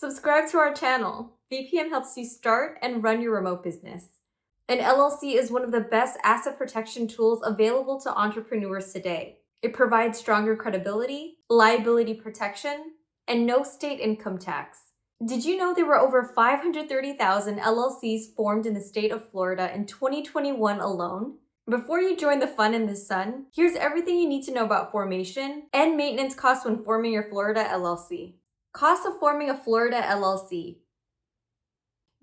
Subscribe to our channel. VPM helps you start and run your remote business. An LLC is one of the best asset protection tools available to entrepreneurs today. It provides stronger credibility, liability protection, and no state income tax. Did you know there were over 530,000 LLCs formed in the state of Florida in 2021 alone? Before you join the fun in the sun, here's everything you need to know about formation and maintenance costs when forming your Florida LLC. Cost of forming a Florida LLC.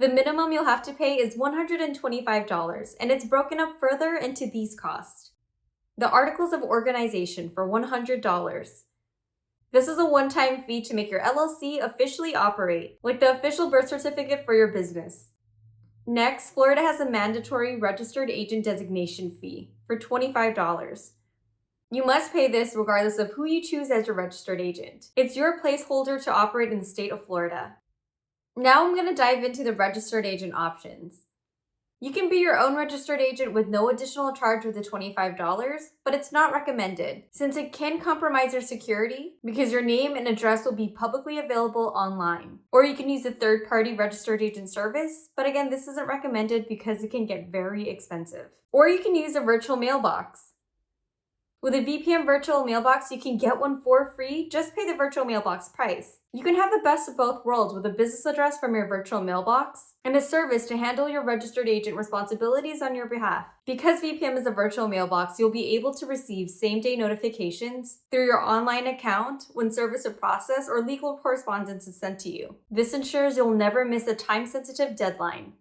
The minimum you'll have to pay is $125, and it's broken up further into these costs. The Articles of Organization for $100. This is a one-time fee to make your LLC officially operate, like the official birth certificate for your business. Next, Florida has a mandatory registered agent designation fee for $25. You must pay this regardless of who you choose as your registered agent. It's your placeholder to operate in the state of Florida. Now I'm going to dive into the registered agent options. You can be your own registered agent with no additional charge with the $25, but it's not recommended since it can compromise your security because your name and address will be publicly available online. Or you can use a third-party registered agent service, but again, this isn't recommended because it can get very expensive. Or you can use a virtual mailbox. With a VPM virtual mailbox, you can get one for free. Just pay the virtual mailbox price. You can have the best of both worlds with a business address from your virtual mailbox and a service to handle your registered agent responsibilities on your behalf. Because VPM is a virtual mailbox, you'll be able to receive same-day notifications through your online account when service or process or legal correspondence is sent to you. This ensures you'll never miss a time-sensitive deadline.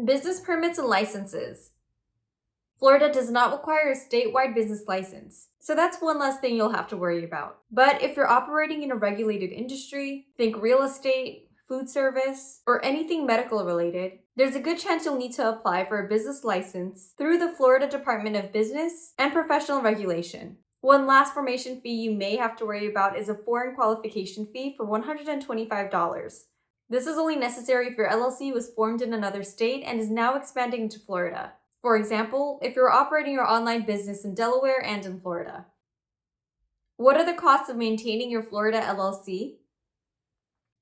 Business permits and licenses. Florida does not require a statewide business license, so that's one less thing you'll have to worry about. But if you're operating in a regulated industry, think real estate, food service, or anything medical related, there's a good chance you'll need to apply for a business license through the Florida Department of Business and Professional Regulation. One last formation fee you may have to worry about is a foreign qualification fee for $125. This is only necessary if your LLC was formed in another state and is now expanding into Florida. For example, if you're operating your online business in Delaware and in Florida. What are the costs of maintaining your Florida LLC?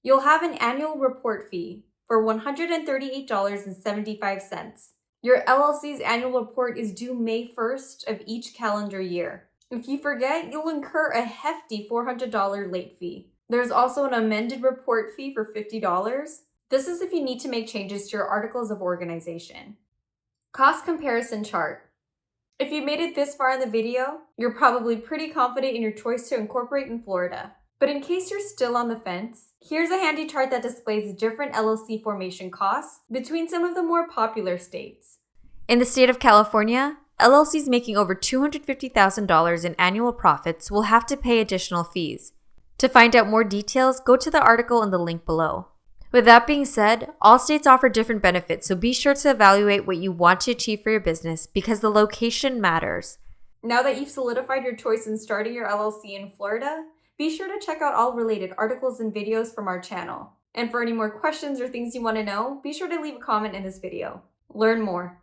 You'll have an annual report fee for $138.75. Your LLC's annual report is due May 1st of each calendar year. If you forget, you'll incur a hefty $400 late fee. There's also an amended report fee for $50. This is if you need to make changes to your Articles of Organization. Cost comparison chart. If you made it this far in the video, you're probably pretty confident in your choice to incorporate in Florida. But in case you're still on the fence, here's a handy chart that displays different LLC formation costs between some of the more popular states. In the state of California, LLCs making over $250,000 in annual profits will have to pay additional fees. To find out more details, go to the article in the link below. With that being said, all states offer different benefits, so be sure to evaluate what you want to achieve for your business because the location matters. Now that you've solidified your choice in starting your LLC in Florida, be sure to check out all related articles and videos from our channel. And for any more questions or things you want to know, be sure to leave a comment in this video. Learn more.